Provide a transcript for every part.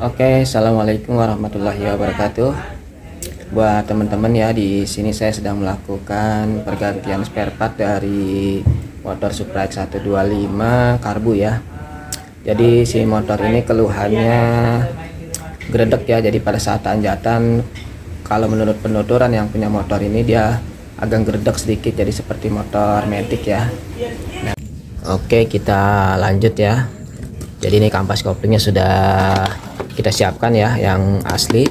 Oke, assalamualaikum warahmatullahi wabarakatuh. Buat teman-teman ya, di sini saya sedang melakukan pergantian spare part dari motor Supra X125 karbu ya. Jadi si motor ini keluhannya gredek ya. Jadi pada saat tanjatan, kalau menurut penuturan yang punya motor ini, dia agak gredek sedikit, jadi seperti motor Matic ya. Nah, oke, kita lanjut ya. Jadi ini kampas koplingnya sudah kita siapkan ya, yang asli.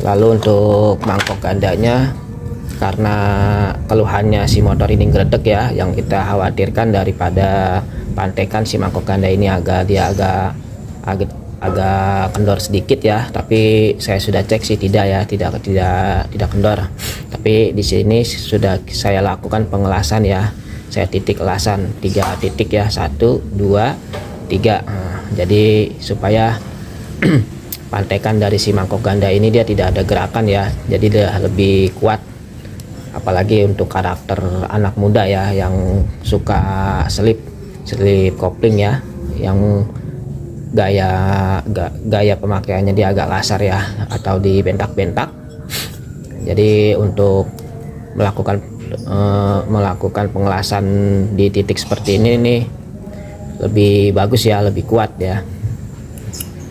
Lalu untuk mangkok gandanya, karena keluhannya si motor ini gredek ya, yang kita khawatirkan daripada pantekan si mangkok ganda ini agak kendor sedikit ya. Tapi saya sudah cek sih tidak ya, tidak kendor. Tapi di sini sudah saya lakukan pengelasan ya. Saya titik elasan 3 titik ya, 1 2 3. Jadi supaya pantekan dari si mangkok ganda ini dia tidak ada gerakan ya, jadi dia lebih kuat. Apalagi untuk karakter anak muda ya, yang suka selip kopling ya, yang gaya pemakaiannya dia agak kasar ya, atau dibentak-bentak. Jadi untuk melakukan pengelasan di titik seperti ini nih lebih bagus ya, lebih kuat ya.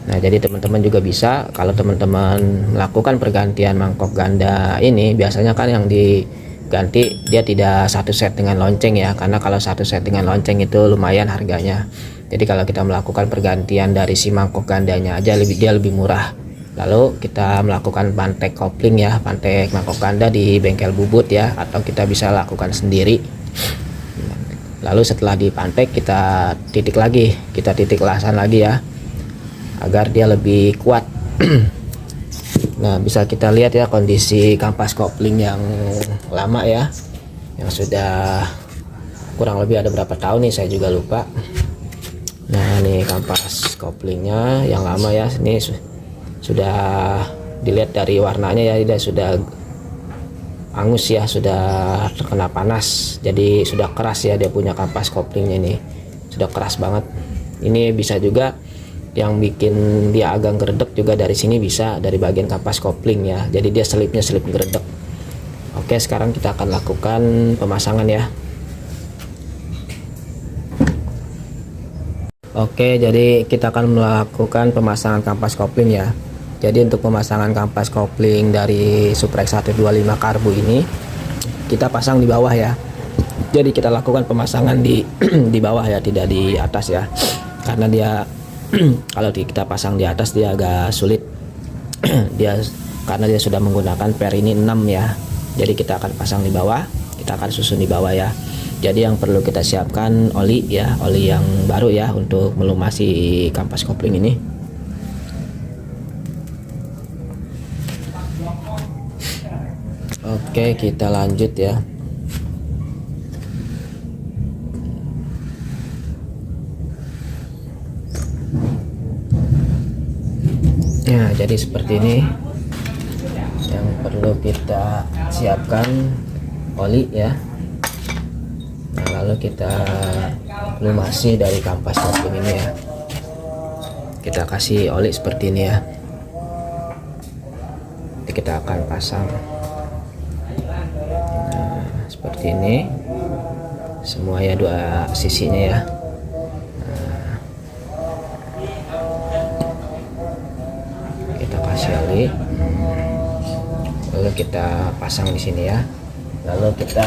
Nah, jadi teman-teman juga bisa, kalau teman-teman melakukan pergantian mangkok ganda ini, biasanya kan yang diganti dia tidak satu set dengan lonceng ya, karena kalau satu set dengan lonceng itu lumayan harganya. Jadi kalau kita melakukan pergantian dari si mangkok gandanya aja, dia lebih murah. Lalu kita melakukan pantek kopling ya, pantek mangkok ganda di bengkel bubut ya, atau kita bisa lakukan sendiri. Lalu setelah dipantek, kita titik elasan lagi ya, agar dia lebih kuat. Nah, bisa kita lihat ya kondisi kampas kopling yang lama ya, yang sudah kurang lebih ada berapa tahun nih, saya juga lupa. Nah, ini kampas koplingnya yang lama ya. Ini sudah dilihat dari warnanya ya, dia sudah angus ya, sudah terkena panas, jadi sudah keras ya. Dia punya kampas koplingnya ini sudah keras banget. Ini bisa juga yang bikin dia agak geredek juga dari sini, bisa dari bagian kampas kopling ya, jadi dia selip geredek. Oke, sekarang kita akan lakukan pemasangan ya. Oke, jadi kita akan melakukan pemasangan kampas kopling ya. Jadi untuk pemasangan kampas kopling dari Supra X125 karbu ini, kita pasang di bawah ya. Jadi kita lakukan pemasangan di di bawah ya, tidak di atas ya, karena dia kalau kita pasang di atas dia agak sulit. Karena dia sudah menggunakan per ini 6 ya. Jadi kita akan pasang di bawah, kita akan susun di bawah ya. Jadi yang perlu kita siapkan oli ya, oli yang baru ya, untuk melumasi kampas kopling ini. Oke, kita lanjut ya. Nah, jadi seperti ini yang perlu kita siapkan, oli ya. Nah, lalu kita lumasi dari kampas kopling ini ya. Kita kasih oli seperti ini ya. Jadi kita akan pasang seperti ini semua ya, dua sisinya ya. Kita kasih oli, lalu kita pasang di sini ya. Lalu kita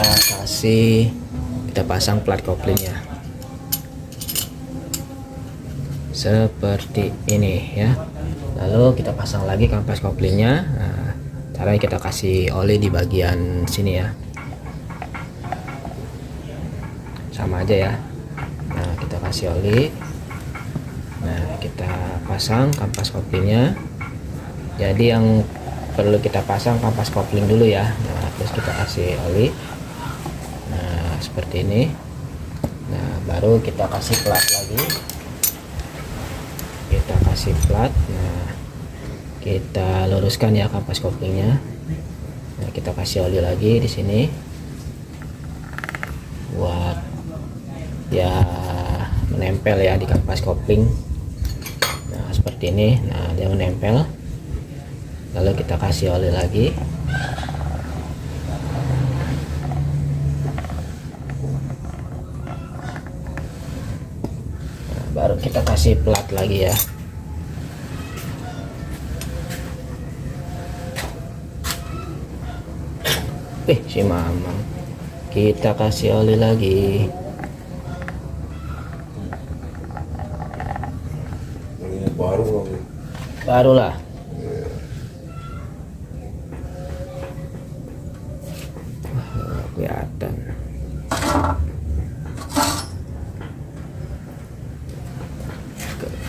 pasang plat koplingnya seperti ini ya. Lalu kita pasang lagi kampas koplingnya. Nah, caranya kita kasih oli di bagian sini ya, sama aja ya. Nah, kita kasih oli. Nah, kita pasang kampas koplingnya. Jadi yang perlu kita pasang kampas kopling dulu ya. Nah, terus kita kasih oli. Nah, seperti ini. Nah, baru kita kasih plat lagi. Kita kasih plat. Nah, kita luruskan ya kampas koplingnya. Nah, kita kasih oli lagi di sini buat ya menempel ya di kampas kopling. seperti ini. Nah, dia menempel. Lalu kita kasih oli lagi. Nah, baru kita kasih plat lagi ya. Si Mamang, kita kasih oli lagi. Barulah. Kelihatan.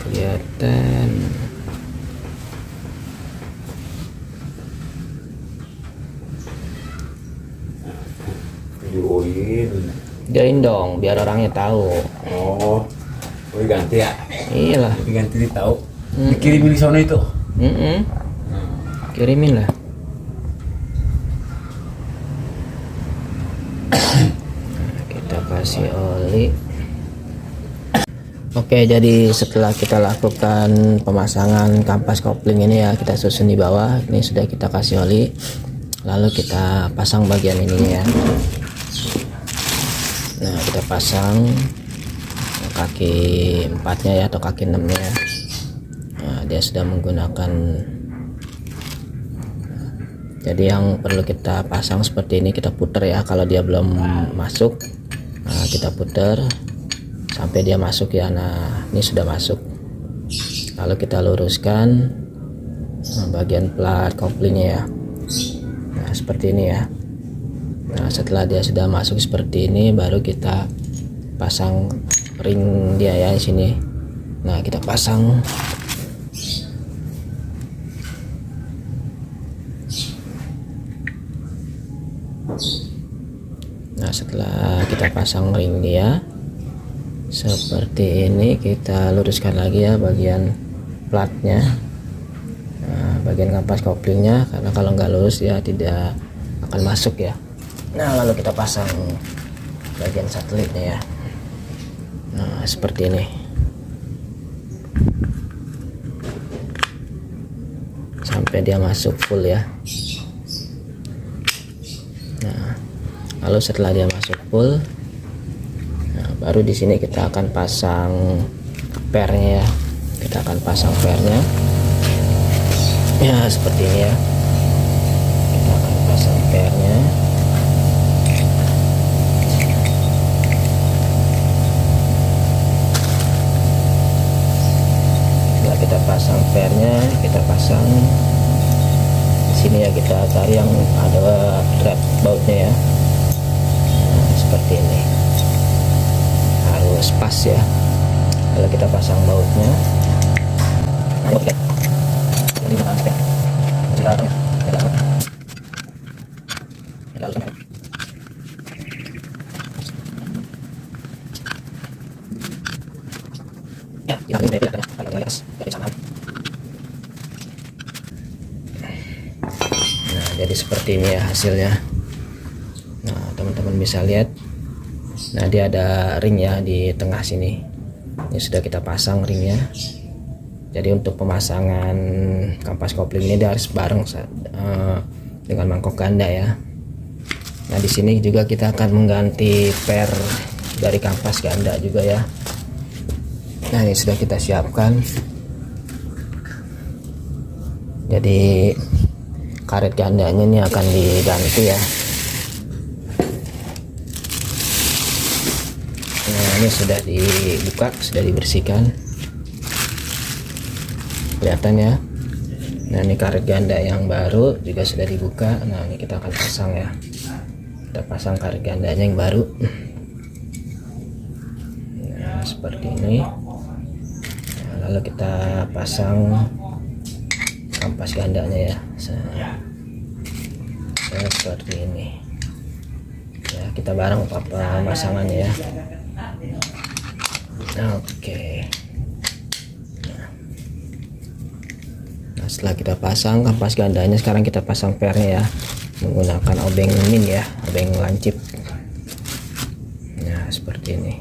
Kelihatan. Join dong biar orangnya tahu. Oh, ganti ya? Iyalah. Ganti tahu. Dikirimin di sana itu. Kirimin lah. Kita kasih oli. Oke, jadi setelah kita lakukan pemasangan kampas kopling ini ya, kita susun di bawah. Ini sudah kita kasih oli. Lalu kita pasang bagian ini ya. Nah, kita pasang kaki 4-nya ya, atau kaki 6-nya ya. Nah, dia sudah menggunakan, jadi yang perlu kita pasang seperti ini, kita putar ya. Kalau dia belum masuk, nah, kita putar sampai dia masuk ya. Nah, ini sudah masuk. Lalu kita luruskan bagian plat koplingnya ya. Nah, seperti ini ya. Nah, setelah dia sudah masuk seperti ini, baru kita pasang ring dia ya di sini. Nah, kita pasang. Nah, setelah kita pasang ring dia seperti ini, kita luruskan lagi ya bagian platnya. Nah, bagian kampas koplingnya, karena kalau nggak lurus ya tidak akan masuk ya. Nah, lalu kita pasang bagian satelitnya ya. Nah, seperti ini. Sampai dia masuk full ya. Nah, lalu setelah dia masuk full, nah, baru di sini kita akan pasang pernya ya. Kita akan pasang pernya. Ya, seperti ini ya. Kita akan pasang pernya. Kita pasang pernya, kita pasang di sini ya, kita cari yang ada thread bautnya ya. Nah, seperti ini harus pas ya. Lalu kita pasang bautnya. Oke. Nah, jadi seperti ini ya hasilnya. Nah, teman-teman bisa lihat. Nah, dia ada ring ya di tengah sini. Ini sudah kita pasang ringnya. Jadi untuk pemasangan kampas kopling ini dia harus bareng dengan mangkok ganda ya. Nah, di sini juga kita akan mengganti per dari kampas ganda juga ya. Nah, ini sudah kita siapkan. Jadi karet gandanya ini akan diganti ya. Nah, ini sudah dibuka, sudah dibersihkan. Kelihatan ya. Nah, ini karet ganda yang baru juga sudah dibuka. Nah, ini kita akan pasang ya. Kita pasang karet gandanya yang baru. Nah, seperti ini. Nah, lalu kita pasang kampas gandanya ya. Seperti ini. Ya, kita bareng pemasangannya ya. Oke. Nah, setelah kita pasang kampas gandanya, sekarang kita pasang pernya ya, menggunakan obeng min ya, obeng lancip. Nah, seperti ini.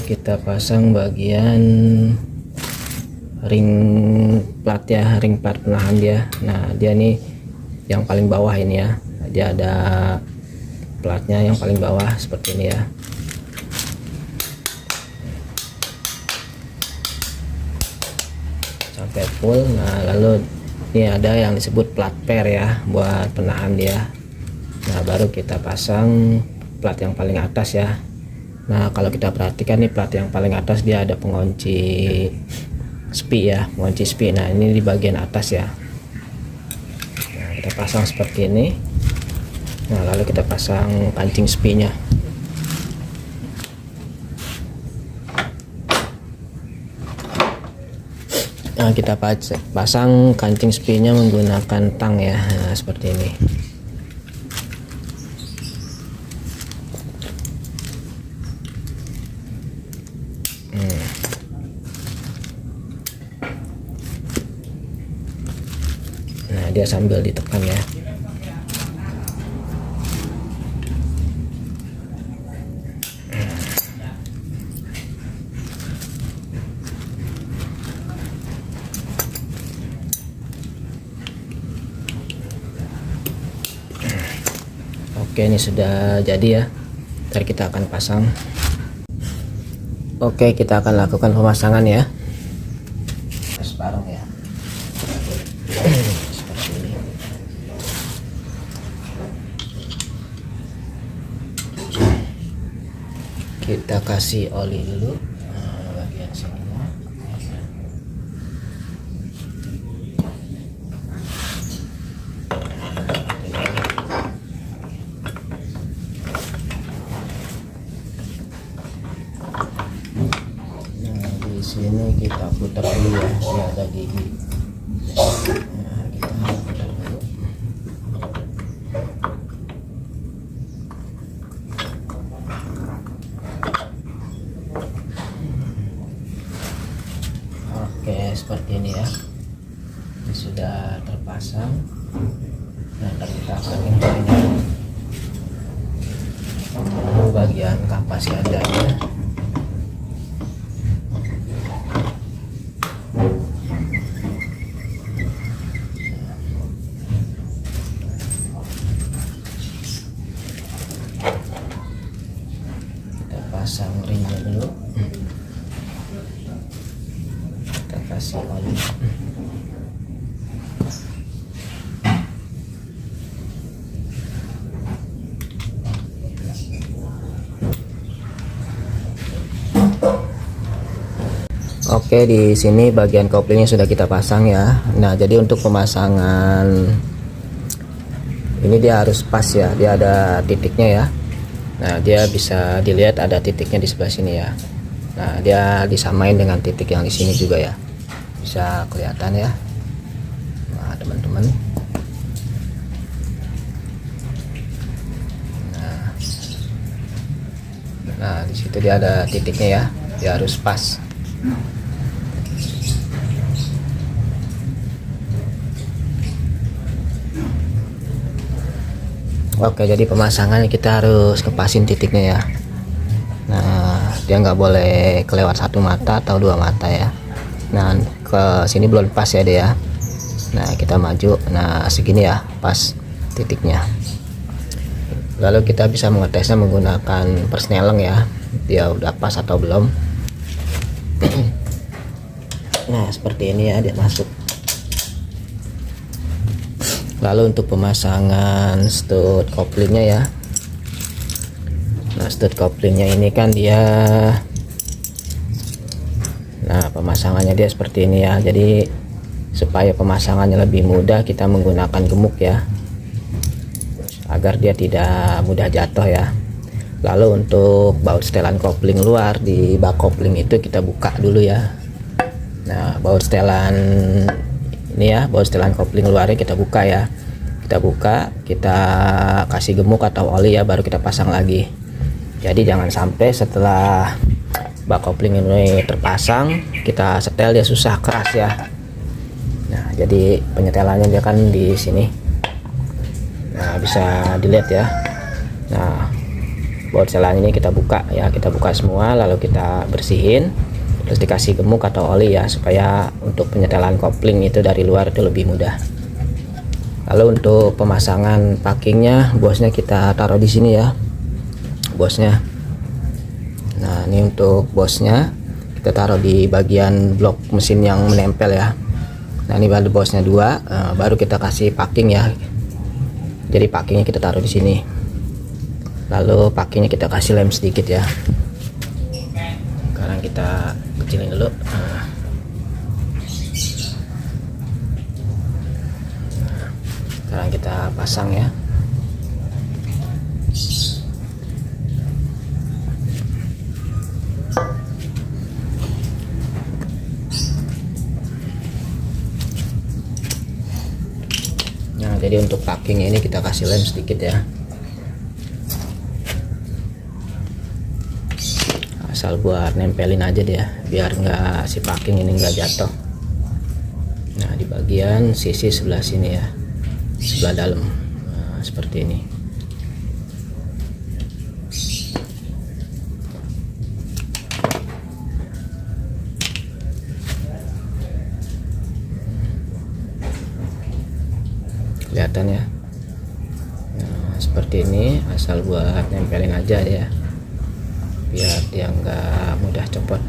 kita pasang bagian ring plat ya, ring plat penahan dia. Nah dia nih yang paling bawah ini ya, dia ada platnya yang paling bawah seperti ini ya. Sampai full. Nah lalu ini ada yang disebut plat per ya, buat penahan dia. Nah baru kita pasang plat yang paling atas ya. Nah kalau kita perhatikan nih, plat yang paling atas dia ada pengunci spi ya, pengunci spi. Nah ini di bagian atas ya. Nah kita pasang seperti ini. Nah lalu kita pasang kancing spinya. Nah kita pasang kancing spinya menggunakan tang ya. Nah seperti ini. Nah dia sambil ditekan ya. Oke, ini sudah jadi ya. Ntar kita akan pasang. Oke, kita akan lakukan pemasangan ya. Separuh ya. Seperti ini. Kita kasih oli dulu. Nah, bagian sini. Sini kita putar dulu ya, ini ada gigi. Nah, kita putar dulu. Oke, seperti ini ya. Ini sudah terpasang. Nah, ntar kita akan ini bagian kapas gandanya. Pasang ringnya dulu, kita kasih oli. Oke, di sini bagian koplingnya sudah kita pasang ya. Nah jadi untuk pemasangan ini dia harus pas ya, dia ada titiknya ya. Nah dia bisa dilihat ada titiknya di sebelah sini ya. Nah dia disamain dengan titik yang di sini juga ya, bisa kelihatan ya. Nah teman-teman, nah di situ dia ada titiknya ya, dia harus pas. Oke, jadi pemasangannya kita harus kepasin titiknya ya. Nah dia nggak boleh kelewat satu mata atau dua mata ya. Nah ke sini belum pas ya dia. Nah kita maju, nah segini ya pas titiknya. Lalu kita bisa mengetesnya menggunakan persneleng ya, dia udah pas atau belum. Nah seperti ini ya, dia masuk. Lalu untuk pemasangan stud koplingnya ya. Nah stud koplingnya ini kan dia, nah pemasangannya dia seperti ini ya. Jadi supaya pemasangannya lebih mudah, kita menggunakan gemuk ya, agar dia tidak mudah jatuh ya. Lalu untuk baut setelan kopling luar di bak kopling itu kita buka dulu ya. Nah baut setelan ini ya, baut setelan kopling luarnya kita buka ya. Kita buka, kita kasih gemuk atau oli ya, baru kita pasang lagi. Jadi jangan sampai setelah bak kopling ini terpasang kita setel dia susah, keras ya. Nah jadi penyetelannya dia kan di sini. Nah bisa dilihat ya. Nah baut selang ini kita buka ya, kita buka semua lalu kita bersihin, terus dikasih gemuk atau oli ya, supaya untuk penyetelan kopling itu dari luar itu lebih mudah. Lalu untuk pemasangan packingnya, bosnya kita taruh di sini ya, bosnya. Nah ini untuk bosnya kita taruh di bagian blok mesin yang menempel ya. Nah ini baru bosnya 2, baru kita kasih packing ya. Jadi packingnya kita taruh di sini, lalu packingnya kita kasih lem sedikit ya. Sekarang kita kecilin dulu. Sekarang kita pasang ya. Nah jadi untuk packing ini kita kasih lem sedikit ya, asal buat nempelin aja deh ya, biar nggak si packing ini nggak jatuh. Nah di bagian sisi sebelah sini ya, sebelah dalam, nah, seperti ini. Kelihatan ya. Nah seperti ini, asal buat nempelin aja ya, biar dia nggak mudah copot.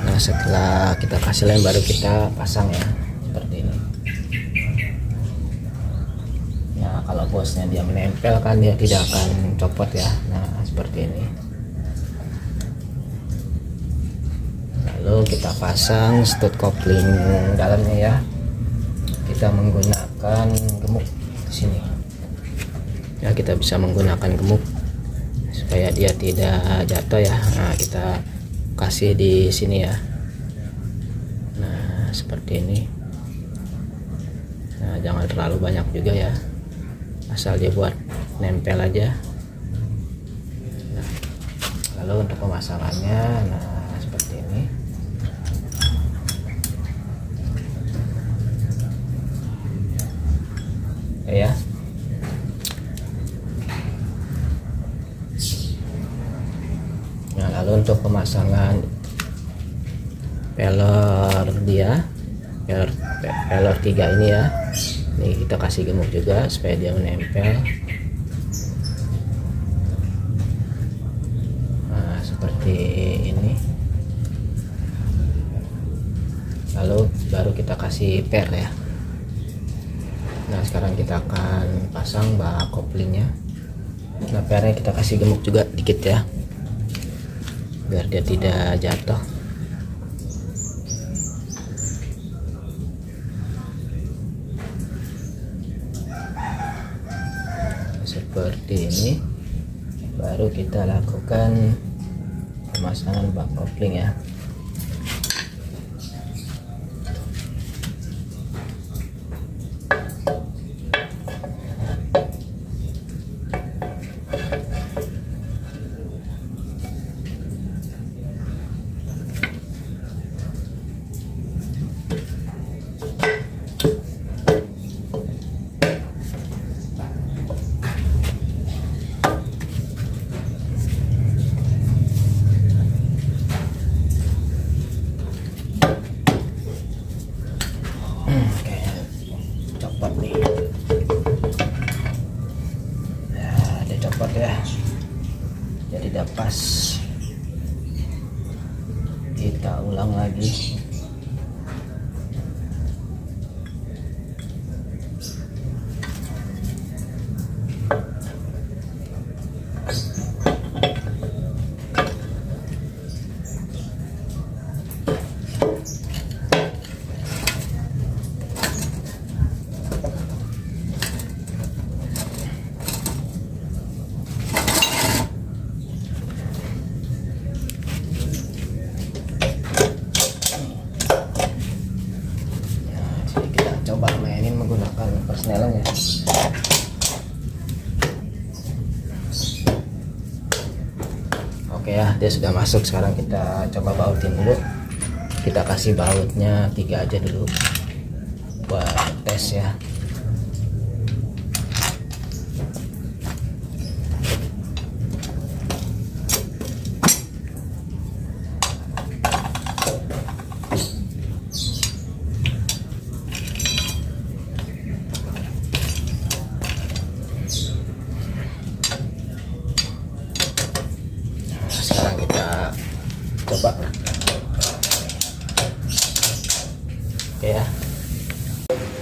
Nah setelah kita kasih lem baru kita pasang ya, seperti ini. Nah kalau bosnya dia menempel kan dia tidak akan copot ya. Nah seperti ini. Lalu kita pasang stud kopling dalamnya ya. Kita menggunakan gemuk di sini. Ya kita bisa menggunakan gemuk supaya dia tidak jatuh ya. Nah kita kasih di sini ya. Nah seperti ini. Nah jangan terlalu banyak juga ya, asal dia buat nempel aja. Nah, lalu untuk pemasangannya, nah seperti ini. Ya. Nah lalu untuk pemasangan peler dia, peler 3 ini ya, ini kita kasih gemuk juga supaya dia menempel. Nah seperti ini. Lalu baru kita kasih per ya. Nah sekarang kita akan pasang bak koplingnya. Nah pernya kita kasih gemuk juga dikit ya, biar dia tidak jatuh. Seperti ini. Baru kita lakukan pemasangan bak kopling ya. Copot nih ya, dia copot ya, jadi udah pas. Kita ulang lagi. Coba mainin menggunakan persneling ya. Oke ya, dia sudah masuk. Sekarang kita coba bautin dulu. Kita kasih bautnya 3 aja dulu buat tes ya.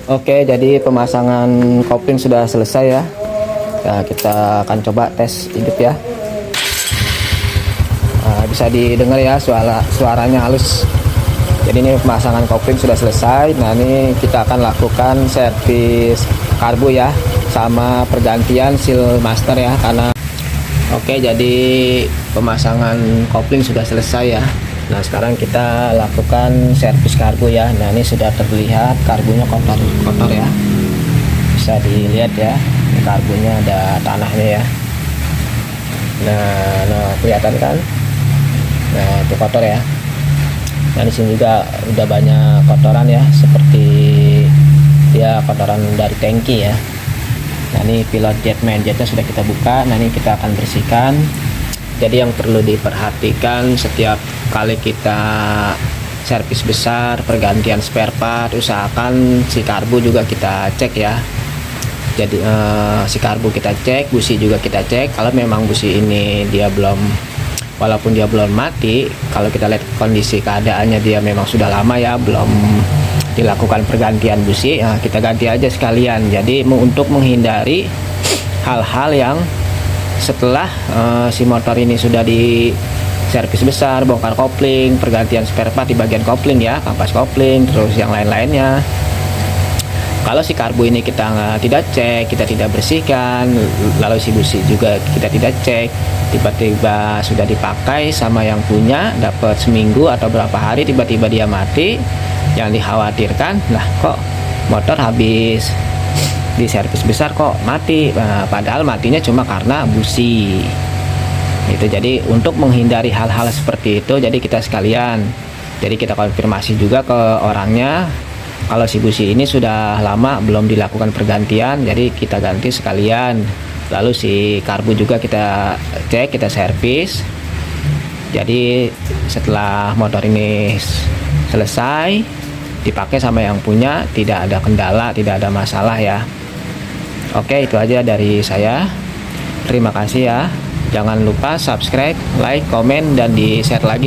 Oke, jadi pemasangan kopling sudah selesai ya. Nah, kita akan coba tes hidup ya. Nah, bisa didengar ya suaranya halus. Jadi ini pemasangan kopling sudah selesai. Nah, ini kita akan lakukan servis karbu ya, sama pergantian seal master ya. Karena oke, jadi pemasangan kopling sudah selesai ya. Nah, sekarang kita lakukan servis karbu ya. Nah, ini sudah terlihat karbunya kotor ya. Bisa dilihat ya, ini karbunya ada tanahnya ya. Nah, kelihatan kan? Nah, itu kotor ya. Nah, di sini juga udah banyak kotoran ya, seperti ya kotoran dari tangki ya. Nah, ini pilot jet main jetnya sudah kita buka. Nah, ini kita akan bersihkan. Jadi yang perlu diperhatikan setiap kali kita servis besar, pergantian spare part, usahakan si karbu juga kita cek ya. Jadi si karbu kita cek, busi juga kita cek. Kalau memang busi ini dia belum, walaupun dia belum mati, kalau kita lihat kondisi keadaannya dia memang sudah lama ya, belum dilakukan pergantian busi, nah kita ganti aja sekalian. Jadi untuk menghindari hal-hal yang setelah si motor ini sudah di servis besar, bongkar kopling, pergantian spare part di bagian kopling ya, kampas kopling, terus yang lain-lainnya. Kalau si karbu ini kita tidak cek, kita tidak bersihkan, lalu si busi juga kita tidak cek, tiba-tiba sudah dipakai sama yang punya, dapat seminggu atau berapa hari, tiba-tiba dia mati, yang dikhawatirkan lah kok motor habis di servis besar kok mati. Nah, padahal matinya cuma karena busi itu. Jadi untuk menghindari hal-hal seperti itu, jadi kita sekalian, jadi kita konfirmasi juga ke orangnya kalau si busi ini sudah lama belum dilakukan pergantian, jadi kita ganti sekalian. Lalu si karbu juga kita cek, kita servis. Jadi setelah motor ini selesai dipakai sama yang punya, tidak ada kendala, tidak ada masalah ya. Oke, itu aja dari saya. Terima kasih ya. Jangan lupa subscribe, like, komen, dan di-share lagi.